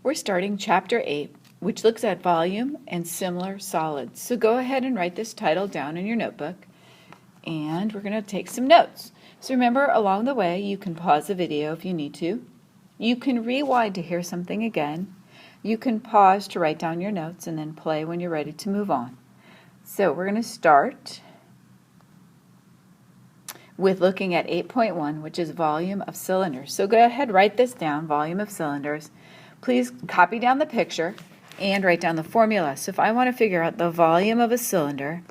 We're starting Chapter 8, which looks at volume and similar solids. So go ahead and write this title down in your notebook, and we're going to take some notes. So remember, along the way, you can pause the video if you need to. You can rewind to hear something again. You can pause to write down your notes and then play when you're ready to move on. So we're going to start with looking at 8.1, which is volume of cylinders. So go ahead, write this down, volume of cylinders. Please copy down the picture and write down the formula. So if I want to figure out the volume of a cylinder,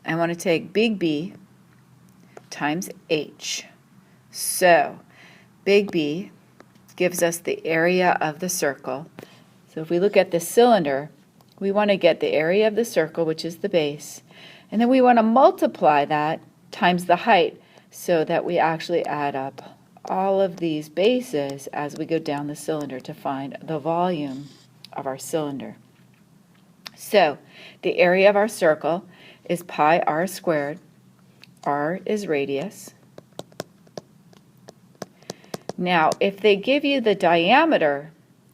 I want to take big B times H. So big B gives us the area of the circle. So if we look at the cylinder, we want to get the area of the circle, which is the base, and then we want to multiply that times the height so that we actually add up all of these bases as we go down the cylinder to find the volume of our cylinder. So the area of our circle is pi r squared. R is radius. Now, if they give you the diameter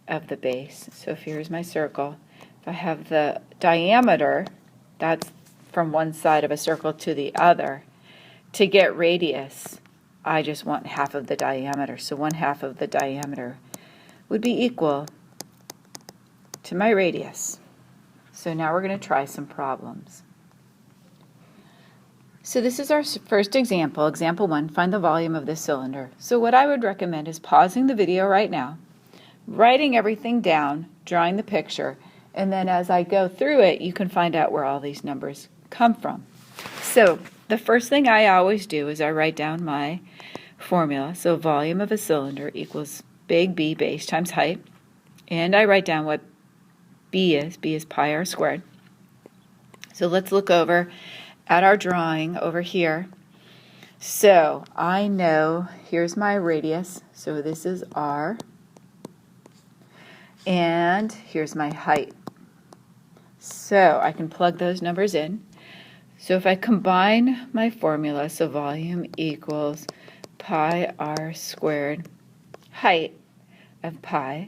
of the base, so if here's my circle, if I have the diameter, that's from one side of a circle to the other, to get radius, I just want half of the diameter. So 1/2 of the diameter would be equal to my radius. So now we're going to try some problems. So this is our first example, example 1, find the volume of this cylinder. So what I would recommend is pausing the video right now, writing everything down, drawing the picture, and then as I go through it, you can find out where all these numbers come from. So the first thing I always do is I write down my formula. So volume of a cylinder equals big B base times height. And I write down what B is. B is pi r squared. So let's look over at our drawing over here. So I know here's my radius. So this is R. And here's my height. So I can plug those numbers in. So if I combine my formula, so volume equals pi r squared, height of pi,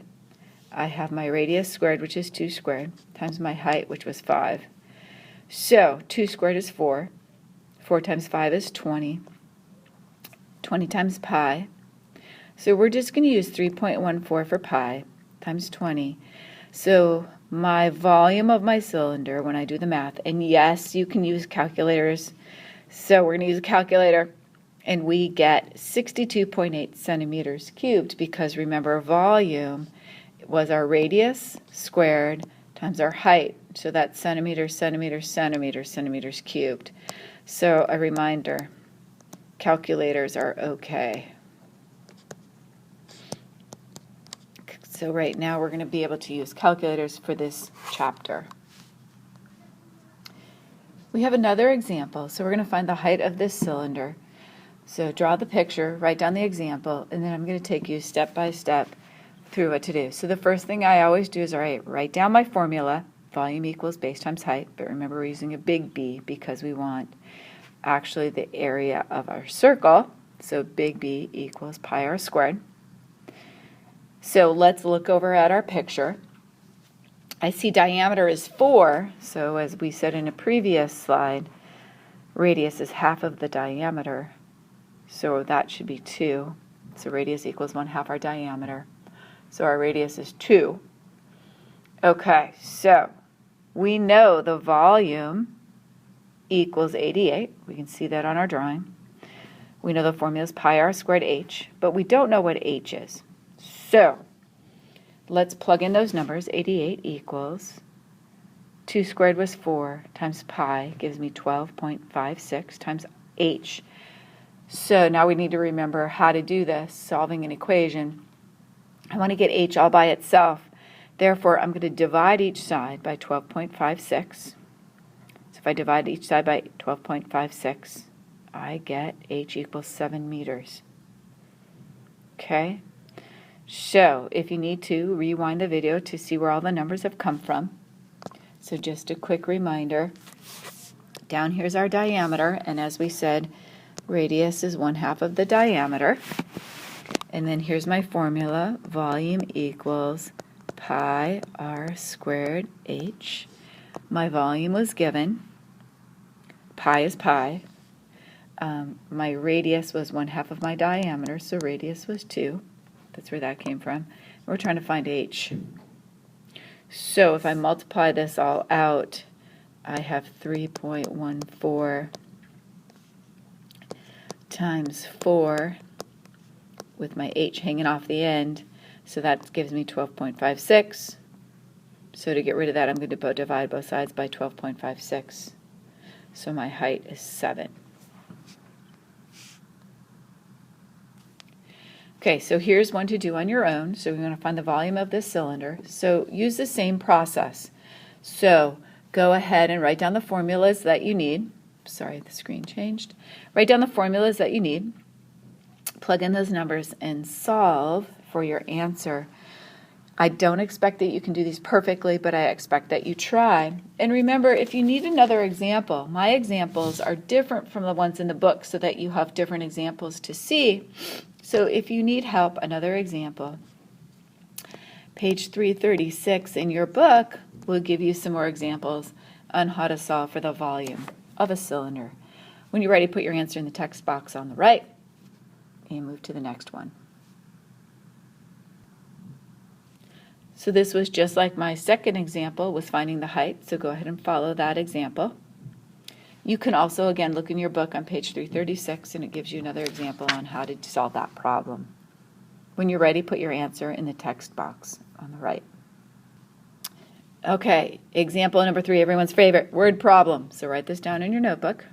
I have my radius squared, which is 2 squared, times my height, which was 5. So 2 squared is 4. 4 times 5 is 20. 20 times pi. So we're just going to use 3.14 for pi times 20. So my volume of my cylinder when I do the math, and yes, you can use calculators. So we're going to use a calculator, and we get 62.8 centimeters cubed because remember, volume was our radius squared times our height. So that's centimeters, centimeters, centimeters, centimeters cubed. So a reminder, calculators are okay. So right now we're going to be able to use calculators for this chapter. We have another example. So we're going to find the height of this cylinder. So draw the picture, write down the example, and then I'm going to take you step by step through what to do. So the first thing I always do is write down my formula. Volume equals base times height, but remember we're using a big B because we want actually the area of our circle. So big B equals pi r squared. So let's look over at our picture. I see diameter is 4, so as we said in a previous slide, radius is half of the diameter, so that should be 2. So radius equals 1/2 our diameter. So our radius is 2. Okay, so we know the volume equals 88. We can see that on our drawing. We know the formula is pi r squared h, but we don't know what h is. So let's plug in those numbers. 88 equals 2 squared was 4 times pi gives me 12.56 times h. So now we need to remember how to do this, solving an equation. I want to get h all by itself. Therefore, I'm going to divide each side by 12.56. So if I divide each side by 12.56, I get h equals 7 meters. Okay? So if you need to, rewind the video to see where all the numbers have come from. So just a quick reminder, down here's our diameter, and as we said, radius is 1/2 of the diameter. And then here's my formula, volume equals pi r squared h. My volume was given. Pi is pi. My radius was 1/2 of my diameter, so radius was 2. That's where that came from. We're trying to find h. So if I multiply this all out, I have 3.14 times 4 with my h hanging off the end. So that gives me 12.56. So to get rid of that, I'm going to divide both sides by 12.56. So my height is 7. Okay, so here's one to do on your own. So we're going to find the volume of this cylinder. So use the same process. So go ahead and write down the formulas that you need. Sorry, the screen changed. Write down the formulas that you need. Plug in those numbers and solve for your answer. I don't expect that you can do these perfectly, but I expect that you try. And remember, if you need another example, my examples are different from the ones in the book so that you have different examples to see. So if you need help, another example, page 336 in your book will give you some more examples on how to solve for the volume of a cylinder. When you're ready, put your answer in the text box on the right and move to the next one. So this was just like my second example was finding the height, so go ahead and follow that example. You can also, again, look in your book on page 336, and it gives you another example on how to solve that problem. When you're ready, put your answer in the text box on the right. Okay, example number 3, everyone's favorite, word problem. So write this down in your notebook.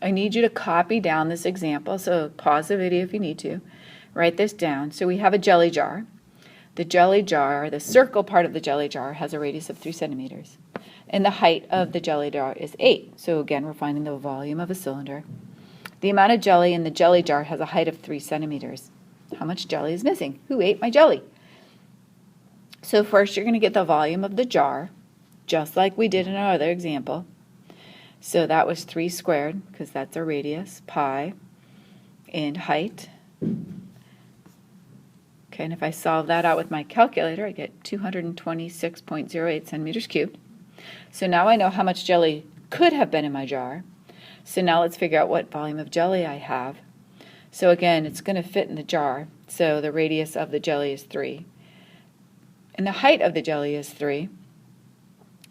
I need you to copy down this example, so pause the video if you need to. Write this down. So we have a jelly jar. The jelly jar, the circle part of the jelly jar, has a radius of 3 centimeters. And the height of the jelly jar is 8. So again, we're finding the volume of a cylinder. The amount of jelly in the jelly jar has a height of 3 centimeters. How much jelly is missing? Who ate my jelly? So first you're going to get the volume of the jar, just like we did in our other example. So that was 3 squared, because that's our radius, pi, and height. Okay, and if I solve that out with my calculator, I get 226.08 centimeters cubed. So now I know how much jelly could have been in my jar. So now let's figure out what volume of jelly I have. So again, it's going to fit in the jar. So the radius of the jelly is 3. And the height of the jelly is 3.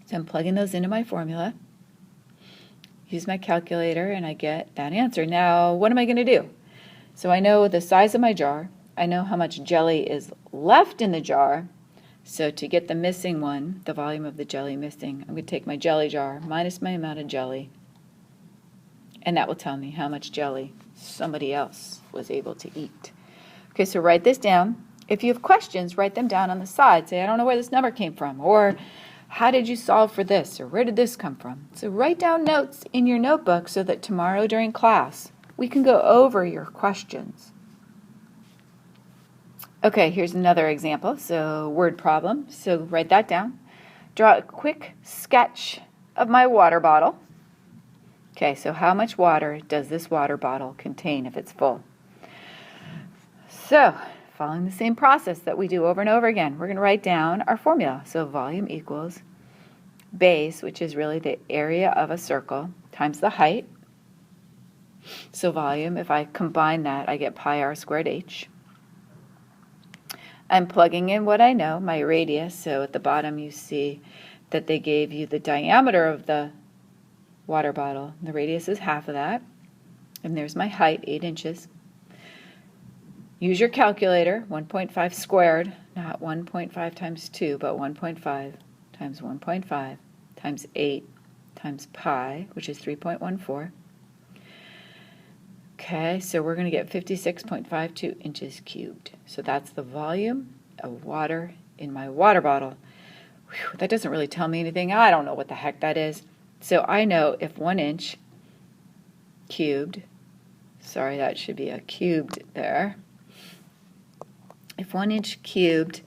So I'm plugging those into my formula. Use my calculator and I get that answer. Now, what am I going to do? So I know the size of my jar. I know how much jelly is left in the jar. So to get the missing one, the volume of the jelly missing, I'm going to take my jelly jar minus my amount of jelly. And that will tell me how much jelly somebody else was able to eat. Okay, so write this down. If you have questions, write them down on the side. Say, I don't know where this number came from, or how did you solve for this, or where did this come from? So write down notes in your notebook so that tomorrow during class we can go over your questions. Okay, here's another example. So word problem. So write that down. Draw a quick sketch of my water bottle. Okay, so how much water does this water bottle contain if it's full? So following the same process that we do over and over again, we're going to write down our formula. So volume equals base, which is really the area of a circle, times the height. So volume, if I combine that, I get pi r squared h. I'm plugging in what I know, my radius. So at the bottom you see that they gave you the diameter of the water bottle. The radius is half of that. And there's my height, 8 inches. Use your calculator, 1.5 squared, not 1.5 times 2, but 1.5 times 1.5 times 8 times pi, which is 3.14. Okay, so we're going to get 56.52 inches cubed. So that's the volume of water in my water bottle. Whew, that doesn't really tell me anything. I don't know what the heck that is. So I know if 1 inch cubed, sorry, that should be a cubed there. If 1 inch cubed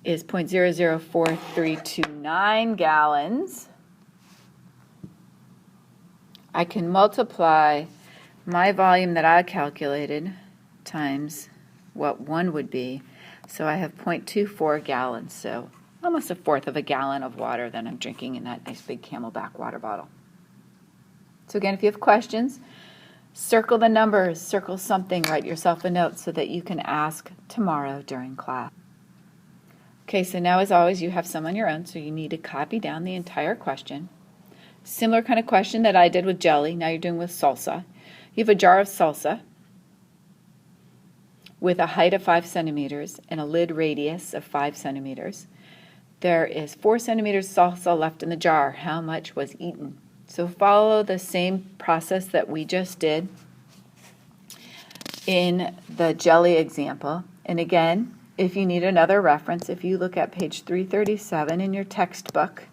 is 0.004329 gallons, I can multiply my volume that I calculated times what 1 would be. So I have 0.24 gallons. So almost a fourth of a gallon of water that I'm drinking in that nice big Camelback water bottle. So again, if you have questions, circle the numbers, circle something, write yourself a note so that you can ask tomorrow during class. Okay, so now as always, you have some on your own, so you need to copy down the entire question. Similar kind of question that I did with jelly, now you're doing with salsa. You have a jar of salsa with a height of 5 centimeters and a lid radius of 5 centimeters. There is 4 centimeters salsa left in the jar. How much was eaten? So follow the same process that we just did in the jelly example. And again, if you need another reference, if you look at page 337 in your textbook,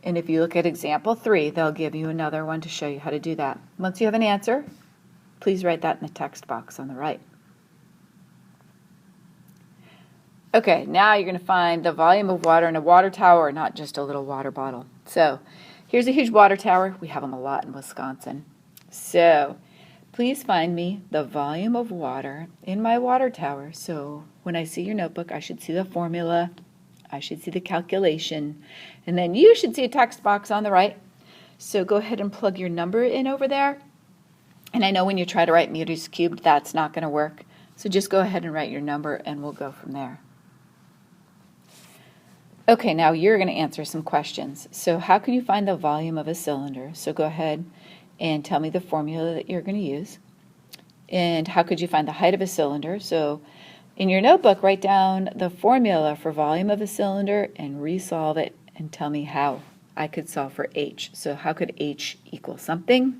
and if you look at example 3, they'll give you another one to show you how to do that. Once you have an answer, please write that in the text box on the right. Okay, now you're going to find the volume of water in a water tower, not just a little water bottle. So here's a huge water tower. We have them a lot in Wisconsin. So please find me the volume of water in my water tower. So when I see your notebook, I should see the formula, I should see the calculation, and then you should see a text box on the right. So go ahead and plug your number in over there. And I know when you try to write meters cubed, that's not going to work. So just go ahead and write your number and we'll go from there. Okay, now you're going to answer some questions. So how can you find the volume of a cylinder? So go ahead and tell me the formula that you're going to use. And how could you find the height of a cylinder? So in your notebook, write down the formula for volume of a cylinder and resolve it and tell me how I could solve for h. So how could h equal something?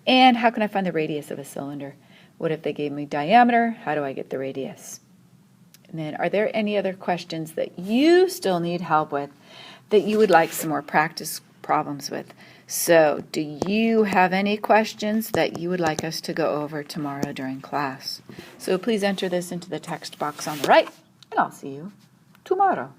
And how can I find the radius of a cylinder? What if they gave me diameter? How do I get the radius? And then are there any other questions that you still need help with that you would like some more practice problems with? So do you have any questions that you would like us to go over tomorrow during class? So please enter this into the text box on the right, and I'll see you tomorrow.